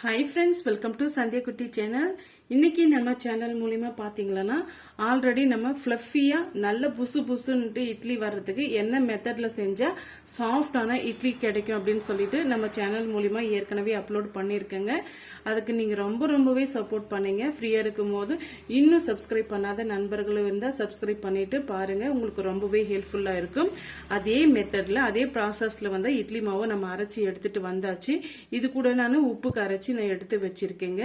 Hi friends, welcome to Sandhya Kutti channel. இன்னைக்கு நம்ம channel மூலமா பாத்தீங்கன்னா ஆல்ரெடி நம்ம ஃப்ளஃபியா நல்ல புசு புசுன்னு இட்லி வர்றதுக்கு என்ன மெத்தட்ல செஞ்சா சாஃப்டான இட்லி கிடைக்கும் அப்படின்னு சொல்லிட்டு நம்ம சேனல் மூலமா ஏற்கனவே அப்லோட் பண்ணிருக்கேங்க. அதுக்கு நீங்க ரொம்பவே சப்போர்ட் பண்ணீங்க. ஃப்ரீயா இருக்கும் போது இன்னும் சப்ஸ்கிரைப் பண்ணாத நண்பர்களும் இருந்தா சப்ஸ்கிரைப் பண்ணிட்டு பாருங்க, உங்களுக்கு ரொம்பவே ஹெல்ப்ஃபுல்லா இருக்கும். அதே மெத்தட்ல அதே ப்ராசஸ்ல வந்து இட்லி மாவை நம்ம அரைச்சி எடுத்துட்டு வந்தாச்சு. இது கூட நான் உப்பு கரைச்சி நான் எடுத்து வச்சிருக்கேங்க.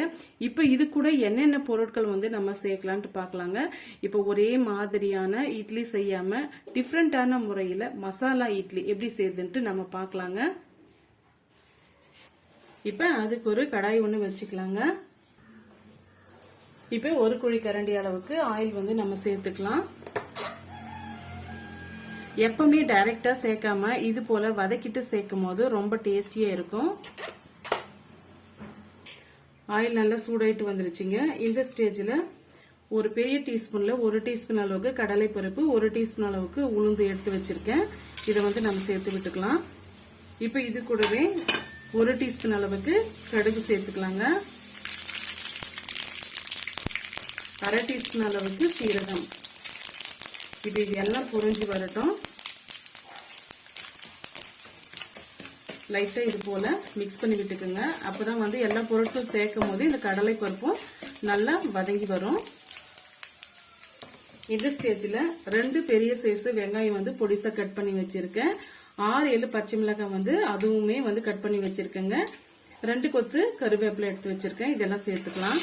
இப்ப இது கூட என்னென்ன பொருட்கள் வந்து நம்ம சேர்க்கலாம்னு பார்க்கலாங்க. இப்போ ஒரே மாதிரியான இட்லி செய்யாம டிஃப்ரெண்டான முறையில மசாலா இட்லி எப்படி செய்யுதுன்ட்டு நம்ம பார்க்கலாங்க. இப்ப அதுக்கு ஒரு கடாய் ஒண்ணு வச்சுக்கலாங்க. இப்ப ஒரு குழி கரண்டி அளவுக்கு ஆயில் வந்து நம்ம சேர்த்துக்கலாம். எப்பவுமே டைரக்டா சேர்க்காம இது போல வதக்கிட்டு சேர்க்கும் போது ரொம்ப டேஸ்டியா இருக்கும். ஆயில் நல்லா சூடாயிட்டு வந்துருச்சுங்க. இந்த ஸ்டேஜ்ல ஒரு பெரிய டீஸ்பூன்ல 1 டீஸ்பூன் அளவுக்கு கடலை பருப்பு, 1 டீஸ்பூன் அளவுக்கு உளுந்து எடுத்து வச்சிருக்கேன். இதை வந்து நம்ம சேர்த்து விட்டுக்கலாம். இப்ப இது கூடவே 1 டீஸ்பூன் அளவுக்கு கடுகு சேர்த்துக்கலாங்க. 1/2 டீஸ்பூன் அளவுக்கு சீரகம். இது எல்லாம் பொரிஞ்சு வரட்டும். லைட்டா இது போல மிக்ஸ் பண்ணி விட்டுக்குங்க. அப்பதான் வந்து எல்லா பொருட்களும் சேர்க்கும் போது இந்த கடலை பருப்பும் நல்லா வதங்கி வரும். இந்த ஸ்டேஜ்ல 2 பெரிய சைஸ் வெங்காயம் வந்து பொடிசா கட் பண்ணி வச்சிருக்கேன். 6-7 பச்சை மிளகாய் வந்து அதுவுமே வந்து கட் பண்ணி வச்சிருக்கேங்க. 2 கொத்து கருவேப்பிலை எடுத்து வச்சிருக்கேன். இதெல்லாம் சேர்த்துக்கலாம்.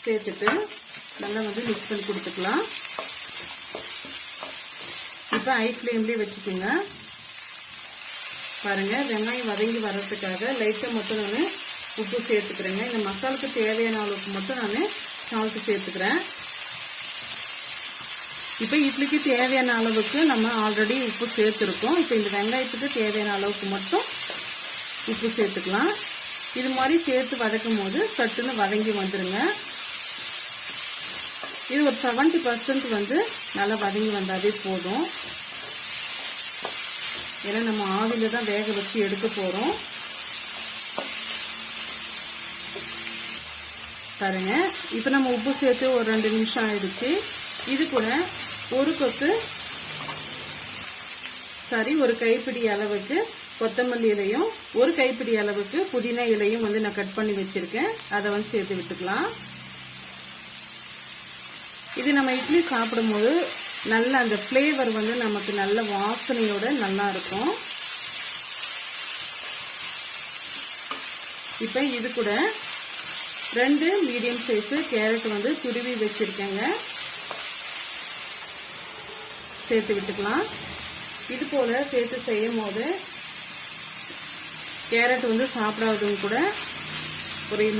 சேர்த்துட்டு நல்லா வந்து மிக்ஸ் பண்ணி கொடுத்துக்கலாம். இப்ப ஹை ஃப்ளேம்லயே வச்சுக்கோங்க. பாருங்க, வெங்காயம் வதங்கி வர்றதுக்காக லைட்டா மட்டும் நான் உப்பு சேர்த்துக்கிறேங்க. இந்த மசாலுக்கு தேவையான அளவுக்கு மட்டும் நான் சால்ட் சேர்த்துக்கிறேன். இப்ப இட்லிக்கு தேவையான அளவுக்கு நம்ம ஆல்ரெடி உப்பு சேர்த்துருக்கோம். இப்ப இந்த வெங்காயத்துக்கு தேவையான அளவுக்கு மட்டும் உப்பு சேர்த்துக்கலாம். இது மாதிரி சேர்த்து வதக்கும் போது சட்டுன்னு வதங்கி வந்துருங்க. இது ஒரு 70% வந்து நல்லா வதங்கி வந்தாலே போதும். ஏன்னா நம்ம ஆவில தான் வேக வச்சு எடுக்க போறோம். பாருங்க, இப்ப நம்ம உப்பு சேர்த்து ஒரு 2 நிமிஷம் ஆயிடுச்சு. இது கூட ஒரு கைப்பிடி அளவுக்கு கொத்தமல்லி இலையும் 1 கைப்பிடி அளவுக்கு புதினா இலையும் வந்து நான் கட் பண்ணி வச்சிருக்கேன். அதை வந்து சேர்த்து விட்டுக்கலாம். இது நம்ம இட்லி சாப்பிடும்போது நல்ல அந்த ஃப்ளேவர் வந்து நமக்கு நல்ல வாசனையோட நல்லா இருக்கும். இப்ப இது கூட 2 மீடியம் சைஸ் கேரட் வந்து துருவி வச்சிருக்கேங்க. சேர்த்து விட்டுக்கலாம். இது போல சேர்த்து செய்யும் போது கேரட் வந்து சாப்பிடாதவங்க கூட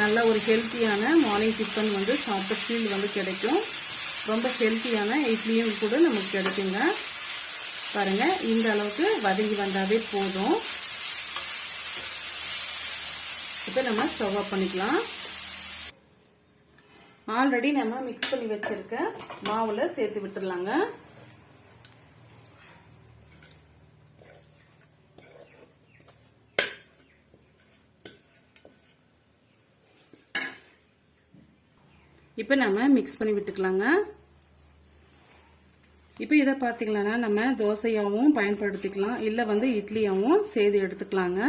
நல்ல ஒரு ஹெல்த்தியான மார்னிங் டிஃபன் வந்து சாப்பிட்ட ஃபீல் வந்து கிடைக்கும். ரொம்ப ஹெல்த்தியான இட்லியும் கூட நமக்கு கிடைக்குங்க. பாருங்க, இந்த அளவுக்கு வதங்கி வந்தாவே போதும். இப்ப நம்ம ஸ்டவ் ஆஃப் பண்ணிக்கலாம். ஆல்ரெடி நம்ம மிக்ஸ் பண்ணி வச்சிருக்க மாவுல சேர்த்து விட்டுடலாங்க. இப்ப நம்ம மிக்ஸ் பண்ணி விட்டுக்கலாங்க. இப்ப இதை பாத்தீங்கன்னா நம்ம தோசையாவும் பயன்படுத்திக்கலாம், இல்ல வந்து இட்லியாவும் செய்து எடுத்துக்கலாங்க.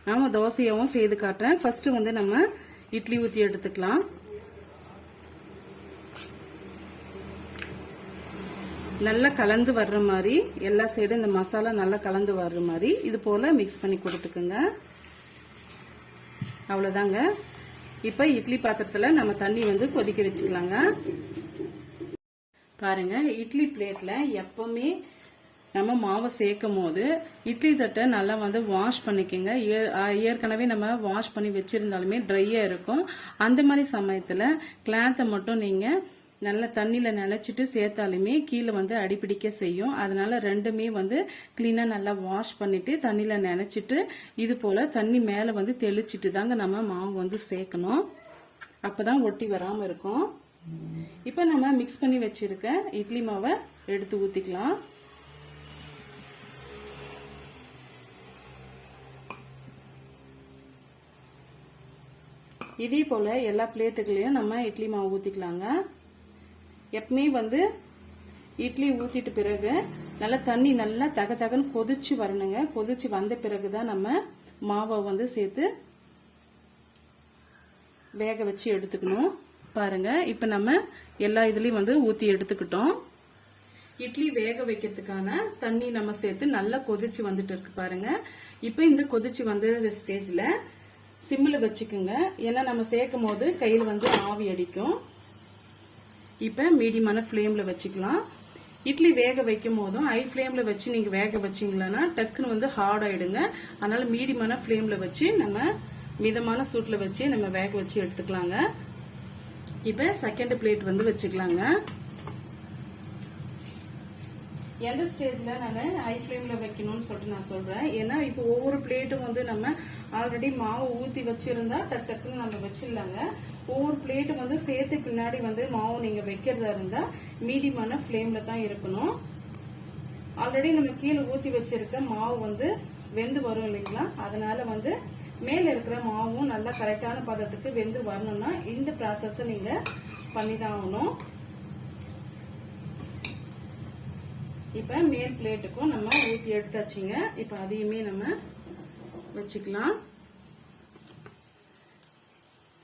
நாம தோசையாவும் செய்து காட்டுறேன். ஃபர்ஸ்ட் வந்து நம்ம இட்லி ஊத்தி எடுத்துக்கலாம். நல்லா கலந்து வர்ற மாதிரி எல்லா சைடும் இந்த மசாலா நல்லா கலந்து வர்ற மாதிரி இது போல மிக்ஸ் பண்ணி கொடுத்துக்குங்க. அவ்வளவுதாங்க. இப்ப இட்லி பாத்திரத்துல நம்ம தண்ணி வந்து கொதிக்க வச்சுக்கலாங்க. பாருங்க, இட்லி பிளேட்ல எப்பவுமே நம்ம மாவை சேர்க்கும் போது இட்லி தட்டை நல்லா வந்து வாஷ் பண்ணிக்கோங்க. ஏற்கனவே நம்ம வாஷ் பண்ணி வச்சிருந்தாலுமே ட்ரையா இருக்கும். அந்த மாதிரி சமயத்துல கிளாத்தை மட்டும் நீங்க நல்ல தண்ணியில நினைச்சிட்டு சேர்த்தாலுமே கீழே வந்து அடிப்பிடிக்க செய்யும். அதனால ரெண்டுமே வந்து கிளீனா நல்லா வாஷ் பண்ணிட்டு தண்ணியில நினைச்சிட்டு இது போல தண்ணி மேல வந்து தெளிச்சிட்டு தாங்க நம்ம மாவு வந்து சேர்க்கணும். அப்பதான் ஒட்டி வராம இருக்கும். இப்ப நம்ம மிக்ஸ் பண்ணி வச்சிருக்க இட்லி மாவை எடுத்து ஊத்திக்கலாம். இதே போல எல்லா பிளேட்டுகளையும் நம்ம இட்லி மாவு ஊத்திக்கலாங்க. எப்பவுமே வந்து இட்லி ஊத்திட்டு பிறகு நல்லா தண்ணி நல்லா தகன்னு கொதிச்சு வரணுங்க. கொதிச்சு வந்த பிறகுதான் நம்ம மாவை வந்து சேர்த்து வேக வச்சு எடுத்துக்கணும். பாருங்க, இப்ப நம்ம எல்லா இதுலயும் வந்து ஊத்தி எடுத்துக்கிட்டோம். இட்லி வேக வைக்கிறதுக்கான தண்ணி நம்ம சேர்த்து நல்லா கொதிச்சு வந்துட்டு இருக்கு பாருங்க. இப்ப இந்த கொதிச்சு வந்த ஸ்டேஜ்ல சிம்ல வச்சுக்குங்க. ஏன்னா நம்ம சேர்க்கும் போது கையில வந்து ஆவி அடிக்கும். இப்ப மீடியமான ஃப்ளேம்ல வச்சுக்கலாம். இட்லி வேக வைக்கும் போதும் ஹை ஃப்ளேம்ல வச்சு நீங்க வேக வச்சீங்களா டக்குன்னு வந்து ஹார்ட் ஆயிடுங்க. அதனால மீடியமான ஃப்ளேம்ல வச்சு நம்ம மிதமான சூட்ல வச்சு நம்ம வேக வச்சு எடுத்துக்கலாங்க. இப்ப செகண்ட் பிளேட் வந்து வச்சுக்கலாங்க. எந்த ஸ்டேஜ்ல நான் ஹை ஃப்ளேம்ல வைக்கணும்னு சொல்லிட்டு நான் சொல்றேன். ஏன்னா இப்போ ஒவ்வொரு பிளேட்டும் வந்து நம்ம ஆல்ரெடி மாவு ஊத்தி வச்சிருந்தா டக்குன்னு நம்ம வச்சிடலாங்க. ஒவ்வொரு பிளேட்டும் வந்து சேர்த்து பின்னாடி வந்து மாவு நீங்க வைக்கிறதா இருந்தா மீடியமான ஃப்ளேம்ல தான் இருக்கணும். ஆல்ரெடி நம்ம கீழே ஊத்தி வச்சிருக்க மாவு வந்து வெந்து வரும் இல்லைங்களா, அதனால வந்து மேல இருக்கிற மாவும் நல்லா கரெக்டான பதத்துக்கு வெந்து வரணும்னா இந்த ப்ராசஸ் நீங்க பண்ணிதான் ஆகணும். இப்ப மேல் பிளேட்டுக்கும் நம்ம ஊத்தி எடுத்தாச்சுங்க. இப்ப அதையுமே நம்ம வச்சுக்கலாம்.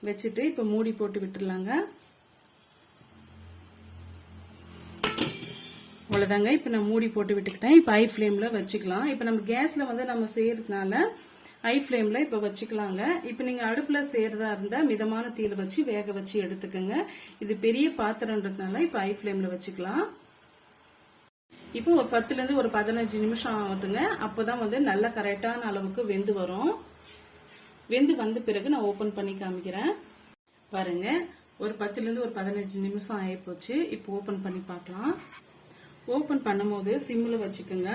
வச்சுட்டு இப்ப மூடி போட்டு விட்டுடலாங்க. அவ்வளவுதாங்க. இப்ப நான் மூடி போட்டு விட்டுக்கிட்டேன். இப்ப ஹை ஃப்ளேம்ல வச்சுக்கலாம். இப்ப நம்ம கேஸ்ல வந்து நம்ம செய்யறதுனால ஹை ஃப்ளேம்ல இப்ப வச்சுக்கலாங்க. இப்ப நீங்க அடுப்புல செய்யறதா இருந்தா மிதமான தீயில வச்சு வேக வச்சு எடுத்துக்கோங்க. இது பெரிய பாத்திரம்ன்றதுனால இப்ப ஹை ஃப்ளேம்ல வச்சுக்கலாம். இப்போ ஒரு 10ல இருந்து ஒரு 15 நிமிஷம் ஆகுதுங்க. அப்பதான் வந்து நல்ல கரெக்டான அளவுக்கு வெந்து வரும். வெந்து வந்த பிறகு நான் ஓபன் பண்ணி காமிக்கிறேன். பாருங்க, ஒரு 10ல இருந்து ஒரு 15 நிமிஷம் ஆயிப்போச்சு. இப்போ ஓபன் பண்ணி பார்க்கலாம். ஓபன் பண்ணும்போது சிம்ல வச்சுக்கோங்க.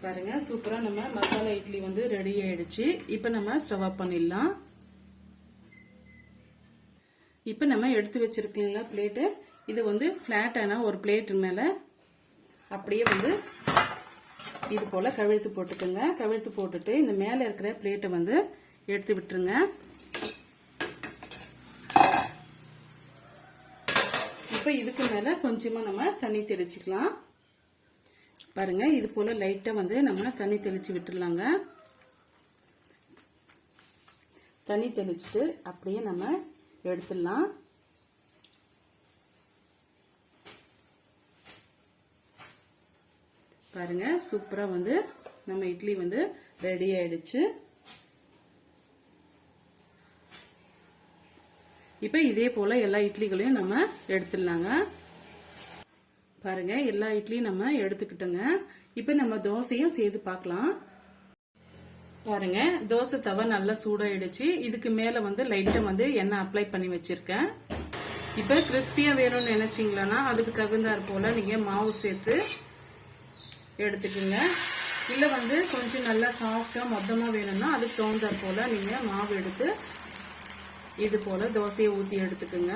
பாருங்க, சூப்பரா நம்ம மசாலா இட்லி வந்து ரெடி ஆயிடுச்சு. இப்ப நம்ம ஸ்டவ் ஆஃப் பண்ணிடலாம். இப்ப நம்ம எடுத்து வச்சிருக்கீங்களா பிளேட்டு, இது வந்து பிளாட்டான ஒரு பிளேட் மேல அப்படியே வந்து இது போல கவிழ்த்து போட்டுக்கோங்க. கவிழ்த்து போட்டுட்டு இந்த மேல இருக்கிற பிளேட்டை வந்து எடுத்து விட்டுருங்க. இப்ப இதுக்கு மேல கொஞ்சமா நம்ம தண்ணி தெளிச்சுக்கலாம். பாருங்க, இது போல லைட்டா வந்து நம்ம தண்ணி தெளிச்சு விட்டுடலாங்க. தண்ணி தெளிச்சுட்டு அப்படியே நம்ம எடுத்துடலாம். பாருங்க, சூப்பரா வந்து நம்ம இட்லி வந்து ரெடி ஆயிடுச்சு. இப்ப இதே போல எல்லா இட்லிகளையும் நம்ம எடுத்துடலாங்க. பாருங்க, எல்லா இட்லியும் நம்ம எடுத்துக்கிட்டோங்க. இப்ப நம்ம தோசையும் சேர்த்து பார்க்கலாம். பாருங்க, தோசை தவா நல்லா சூடாயிடுச்சு. இதுக்கு மேல வந்து லைட்டா வந்து எண்ணெய் அப்ளை பண்ணி வச்சிருக்கேன். இப்ப கிறிஸ்பியா வேணும்னு நினைச்சீங்களா அதுக்கு தகுந்தாற் போல நீங்க மாவு சேர்த்து எடுத்துக்கோங்க. இல்ல வந்து கொஞ்சம் நல்லா சாஃப்டா மொத்தமா வேணும்னா அதுக்கு தகுந்தாற் போல நீங்க மாவு எடுத்து இது போல தோசையை ஊத்தி எடுத்துக்கோங்க.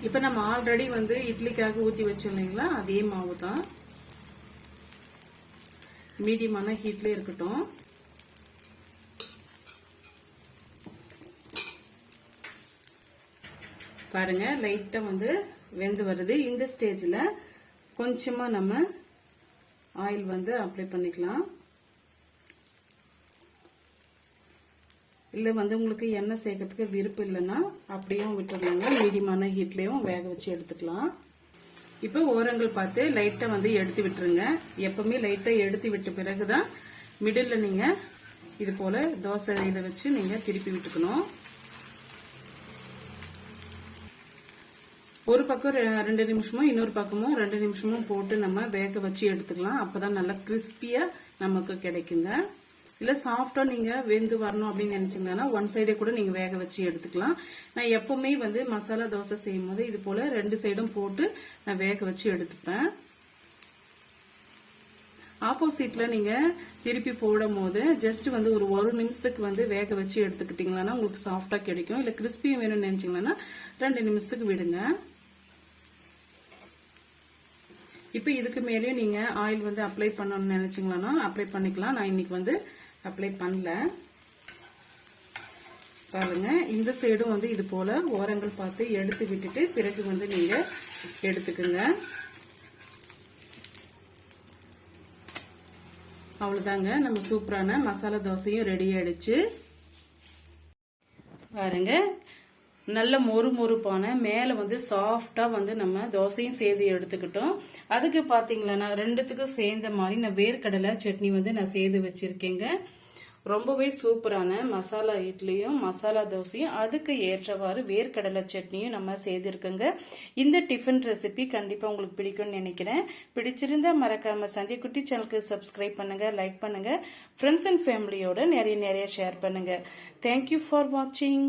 இப்ப நம்ம ஆல்ரெடி வந்து இட்லிக்காக ஊத்தி வச்சோம் இல்லைங்களா, அதே மாவு தான். மீடியமான ஹீட்ல இருக்கட்டும். பாருங்க, லைட்டா வந்து வெந்து வருது. இந்த ஸ்டேஜ்ல கொஞ்சமா நம்ம ஆயில் வந்து அப்ளை பண்ணிக்கலாம். இல்ல வந்து உங்களுக்கு எண்ணெய் சேர்க்கறதுக்கு விருப்பம் இல்லைன்னா அப்படியும் விட்டுருங்க. மீடியமான ஹீட்லயும் வேக வச்சு எடுத்துக்கலாம். இப்ப ஓரங்கள் பார்த்து லைட்டா வந்து எடுத்து விட்டுருங்க. எப்பவுமே லைட்டா எடுத்து விட்ட பிறகுதான் மிடில் நீங்க இது போல தோசை இதை வச்சு நீங்க திருப்பி விட்டுக்கணும். ஒரு பக்கம் 2 நிமிஷமும் இன்னொரு பக்கமும் 2 நிமிஷமும் போட்டு நம்ம வேக வச்சு எடுத்துக்கலாம். அப்பதான் நல்லா கிறிஸ்பியா நமக்கு கிடைக்குங்க. இல்ல சாஃப்டா நீங்க வெந்து வரணும் அப்படின்னு நினைச்சீங்கன்னா ஒன் சைடே கூட நீங்க வேக வச்சு எடுத்துக்கலாம். நான் எப்பவுமே வந்து மசாலா தோசை செய்யும் போது இது போல 2 சைடும் போட்டு நான் வேக வச்சு எடுத்துப்பேன். ஆப்போசிட்ல நீங்க திருப்பி போடும் போது ஜஸ்ட் வந்து ஒரு நிமிஷத்துக்கு வந்து வேக வச்சு எடுத்துக்கிட்டீங்கன்னா உங்களுக்கு சாஃப்டா கிடைக்கும். இல்ல கிறிஸ்பியும் வேணும்னு நினைச்சீங்கன்னா 2 நிமிஷத்துக்கு விடுங்க. இப்ப இதுக்கு மேலேயும் நீங்க ஆயில் வந்து அப்ளை பண்ணணும்னு நினைச்சீங்கன்னா அப்ளை பண்ணிக்கலாம். நான் இன்னைக்கு வந்து அப்ளை பண்ணல. பாருங்க, இந்த சைடும் வந்து இது போல ஓரங்கள் பார்த்து எடுத்து விட்டுட்டு பிறகு வந்து நீங்க எடுத்துக்குங்க. அவ்வளவுதாங்க, நம்ம சூப்பரான மசாலா தோசையும் ரெடி ஆயிடுச்சு. பாருங்க, நல்ல மொறு மொறுப்பான மேல வந்து சாஃப்டா வந்து நம்ம தோசையும் சேர்த்து எடுத்துக்கிட்டோம். அதுக்கு பாத்தீங்களா ரெண்டுத்துக்கும் சேர்ந்த மாதிரி நான் வேர்க்கடலை சட்னி வந்து நான் செய்து வச்சிருக்கேங்க. ரொம்பவே சூப்பரான மசாலா இட்லியும் மசாலா தோசையும் அதுக்கு ஏற்றவாறு வேர்க்கடலை சட்னியும் நம்ம செய்திருக்கோங்க. இந்த டிஃபன் ரெசிபி கண்டிப்பா உங்களுக்கு பிடிக்கும்னு நினைக்கிறேன். பிடிச்சிருந்தா மறக்காம சந்தியா குட்டி சேனலுக்கு சப்ஸ்கிரைப் பண்ணுங்க, லைக் பண்ணுங்க, ஃப்ரெண்ட்ஸ் அண்ட் ஃபேமிலியோட நிறைய ஷேர் பண்ணுங்க. தேங்க்யூ ஃபார் வாட்சிங்.